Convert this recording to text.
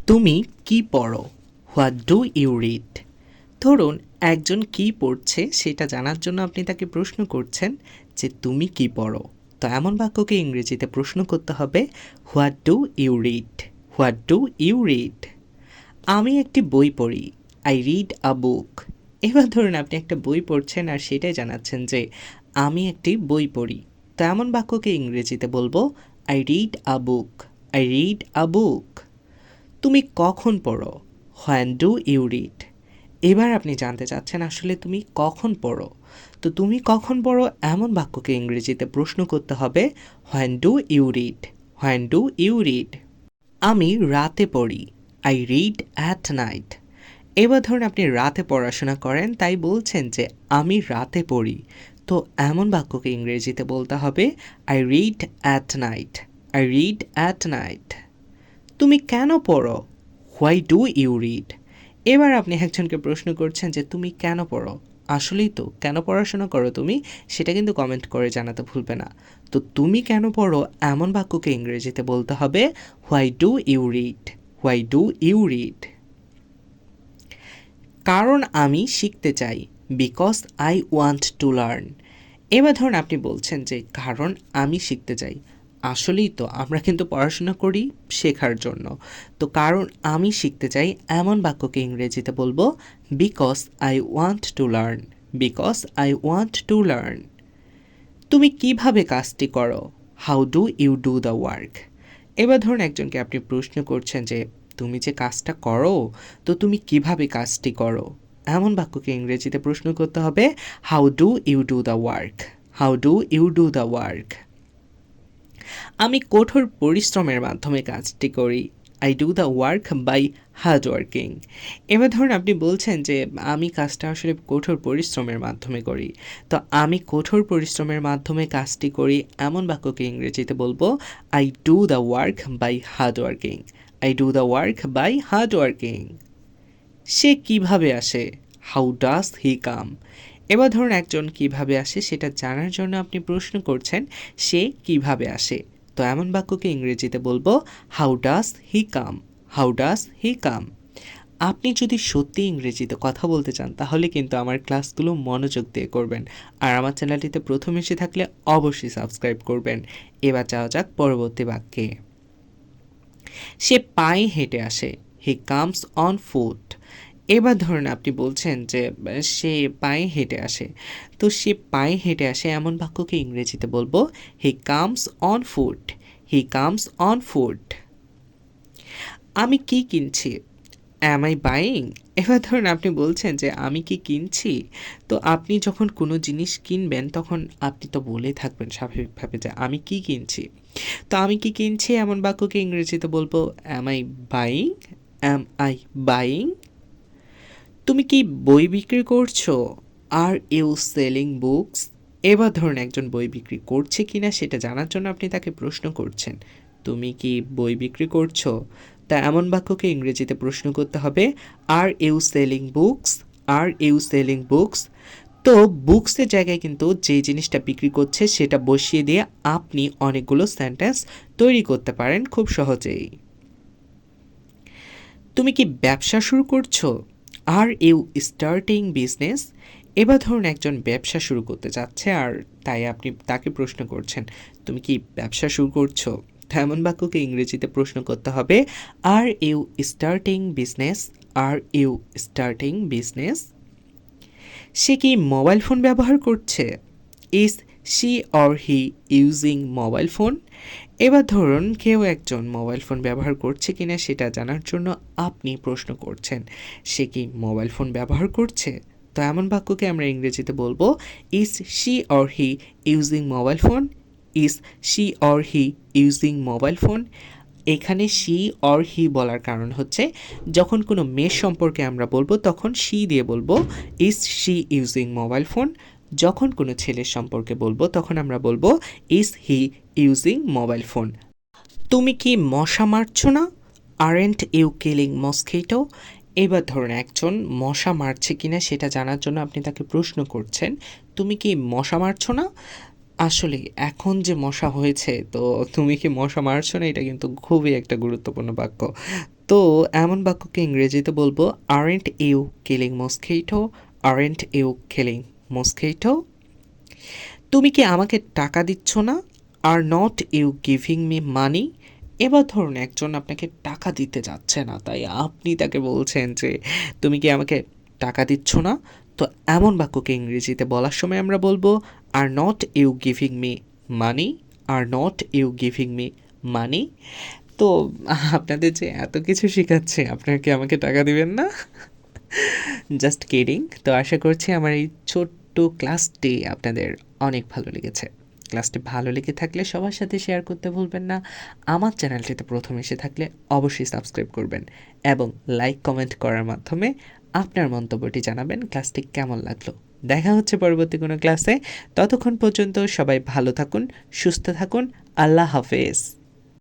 তুমি কি পড়ো? What do you read? ধরুন একজন কি পড়ছে সেটা জানার জন্য আপনি তাকে প্রশ্ন করছেন যে তুমি কি পড়ো। তো এমন বাক্যকে ইংরেজিতে প্রশ্ন করতে হবে what do you read? What do you read? আমি একটি বই পড়ি। I read a book. এবার ধরুন আপনি একটা বই পড়ছেন আর সেটাই জানাচ্ছেন যে আমি একটি বই পড়ি। তো এমন বাক্যকে ইংরেজিতে বলবো I read a book. I read a book. তুমি কখন পড়ো? When do you read? এবার আপনি জানতে চাচ্ছেন আসলে তুমি কখন পড়ো। তো তুমি কখন পড়ো এমন বাক্যকে ইংরেজিতে প্রশ্ন করতে হবে when do you read? When do you read? আমি রাতে পড়ি। I read at night. এবার ধরুন আপনি রাতে পড়াশোনা করেন তাই বলছেন যে আমি রাতে পড়ি। তো এমন বাক্যকে ইংরেজিতে বলতে হবে I read at night. I read at night. তুমি কেন পড়ো? Why do you read? এবার আপনি একজনকে প্রশ্ন করছেন যে তুমি কেন পড়ো। আসলেই তো কেন পড়াশোনা করো তুমি, সেটা কিন্তু কমেন্ট করে জানাতে ভুলবে না। তো তুমি কেন পড়ো এমন বাক্যকে ইংরেজিতে বলতে হবে why do you read? Why do you read? কারণ আমি শিখতে চাই। Because I want to learn. এবার ধরুন আপনি বলছেন যে কারণ আমি শিখতে চাই। আসলেই তো আমরা কিন্তু পড়াশোনা করি শেখার জন্য। তো কারণ আমি শিখতে চাই এমন বাক্যকে ইংরেজিতে বলবো because I want to learn. Because I want to learn. তুমি কিভাবে কাজটি করো? How do you do the work? এবার ধরুন একজনকে আপনি প্রশ্ন করছেন যে তুমি যে কাজটা করো তো তুমি কিভাবে কাজটি করো। এমন বাক্যকে ইংরেজিতে প্রশ্ন করতে হবে how do you do the work? How do you do the work? আমি কঠোর পরিশ্রমের মাধ্যমে কাজটি করি। I do the work by hard working. এবার ধরুন আপনি বলছেন যে আমি কাজটা আসলে কঠোর পরিশ্রমের মাধ্যমে করি। তো আমি কঠোর পরিশ্রমের মাধ্যমে কাজটি করি এমন বাক্যকে ইংরেজিতে বলবো I do the work by hard working. I do the work by hard working. সে কিভাবে আসে? How does he come? এবার ধরুন একজন কিভাবে আসে সেটা জানার জন্য আপনি প্রশ্ন করছেন সে কিভাবে আসে। তো এমন বাক্যকে ইংরেজিতে বলবো how does he come? How does he come? আপনি যদি সত্যি ইংরেজিতে কথা বলতে চান তাহলে কিন্তু আমার ক্লাসগুলো মনোযোগ দিয়ে করবেন। আর আমার চ্যানেলটিতে প্রথম এসে থাকলে অবশ্যই সাবস্ক্রাইব করবেন। এবার যাওয়া যাক পরবর্তী বাক্যে। সে পায়ে হেঁটে আসে। He comes on foot. এবার ধরুন আপনি বলছেন যে সে পায়ে হেঁটে আসে। তো সে পায়ে হেঁটে আসে এমন বাক্যকে ইংরেজিতে বলবো he comes on foot. He comes on foot. আমি কি কিনছি? অ্যাম আই বাইং? এবার ধরুন আপনি বলছেন যে আমি কি কিনছি। তো আপনি যখন কোনো জিনিস কিনবেন তখন আপনি তো বলেই থাকবেন স্বাভাবিকভাবে যে আমি কি কিনছি। তো আমি কি কিনছি এমন বাক্যকে ইংরেজিতে বলবো am I buying? Am I buying? তুমি কি বই বিক্রি করছো? Are you selling books? এবার ধরুন একজন বই বিক্রি করছে কিনা সেটা জানার জন্য আপনি তাকে প্রশ্ন করছেন তুমি কি বই বিক্রি করছো। তা এমন বাক্যকে ইংরেজিতে প্রশ্ন করতে হবে are you selling books? Are you selling books? তো বুকসের জায়গায় কিন্তু যে জিনিসটা বিক্রি করছে সেটা বসিয়ে দিয়ে আপনি অনেকগুলো সেন্টেন্স তৈরি করতে পারেন খুব সহজেই। তুমি কি ব্যবসা শুরু করছো? Are you starting business? এবার ধরুন একজন ব্যবসা শুরু করতে চাচ্ছে আর তাই আপনি তাকে প্রশ্ন করছেন তুমি কি ব্যবসা শুরু করছো। তেমন বাক্যকে ইংরেজিতে প্রশ্ন করতে হবে are you starting business? Are you starting business? সে কি মোবাইল ফোন ব্যবহার করছে? Is she or he using mobile phone? এবার ধরুন কেউ একজন মোবাইল ফোন ব্যবহার করছে কিনা সেটা জানার জন্য আপনি প্রশ্ন করছেন সে কি মোবাইল ফোন ব্যবহার করছে। তো এমন বাক্যকে আমরা ইংরেজিতে বলবো is she or he using mobile phone? Is she or he using mobile phone? এখানে শি অর হি বলার কারণ হচ্ছে যখন কোনো মেয়ে সম্পর্কে আমরা বলবো তখন শি দিয়ে বলবো is she using mobile phone. যখন কোনো ছেলের সম্পর্কে বলবো তখন আমরা বলবো is he using mobile phone. তুমি কি মশা মারছো না? Aren't you killing mosquito? এবার ধরুন একজন মশা মারছে কিনা সেটা জানার জন্য আপনি তাকে প্রশ্ন করছেন তুমি কি মশা মারছো না। আসলে এখন যে মশা হয়েছে তো তুমি কি মশা মারছো না এটা কিন্তু খুবই একটা গুরুত্বপূর্ণ বাক্য। তো এমন বাক্যকে ইংরেজিতে বলবো aren't you killing mosquito, aren't you killing mosquito. তুমি কি আমাকে টাকা দিচ্ছ না? Are not you giving me money. এবার ধরুন একজন আপনাকে টাকা দিতে যাচ্ছে না, তাই আপনি তাকে বলছেন যে তুমি কি আমাকে টাকা দিচ্ছ না। তো এমন বাক্যকে ইংরেজিতে বলার সময় আমরা বলবো are not you giving me money, are not you giving me money. তো আপনাদের যে এত কিছু শেখাচ্ছে, আপনারা কি আমাকে টাকা দিবেন না? Just kidding. তো আশা করছি আমার এই ছোট্ট ক্লাসটি আপনাদের অনেক ভালো লেগেছে। ক্লাসটি ভালো লেগে থাকলে সবার সাথে শেয়ার করতে ভুলবেন না। আমার চ্যানেলটিতে প্রথম এসে থাকলে অবশ্যই সাবস্ক্রাইব করবেন এবং লাইক কমেন্ট করার মাধ্যমে আপনার মন্তব্যটি জানাবেন ক্লাসটি কেমন লাগলো। দেখা হচ্ছে পরবর্তী কোনো ক্লাসে। ততক্ষণ পর্যন্ত সবাই ভালো থাকুন, সুস্থ থাকুন। আল্লাহ হাফেজ।